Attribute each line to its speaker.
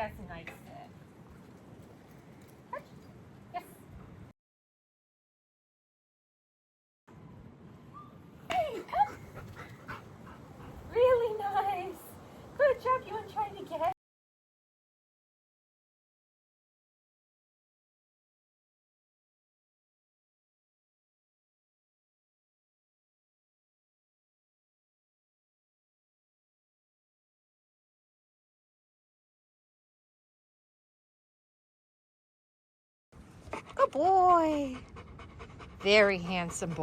Speaker 1: That's a nice sit. Touch. Yes. Hey, come. Really nice. Good job. You want to try it again? Good boy. Very handsome boy.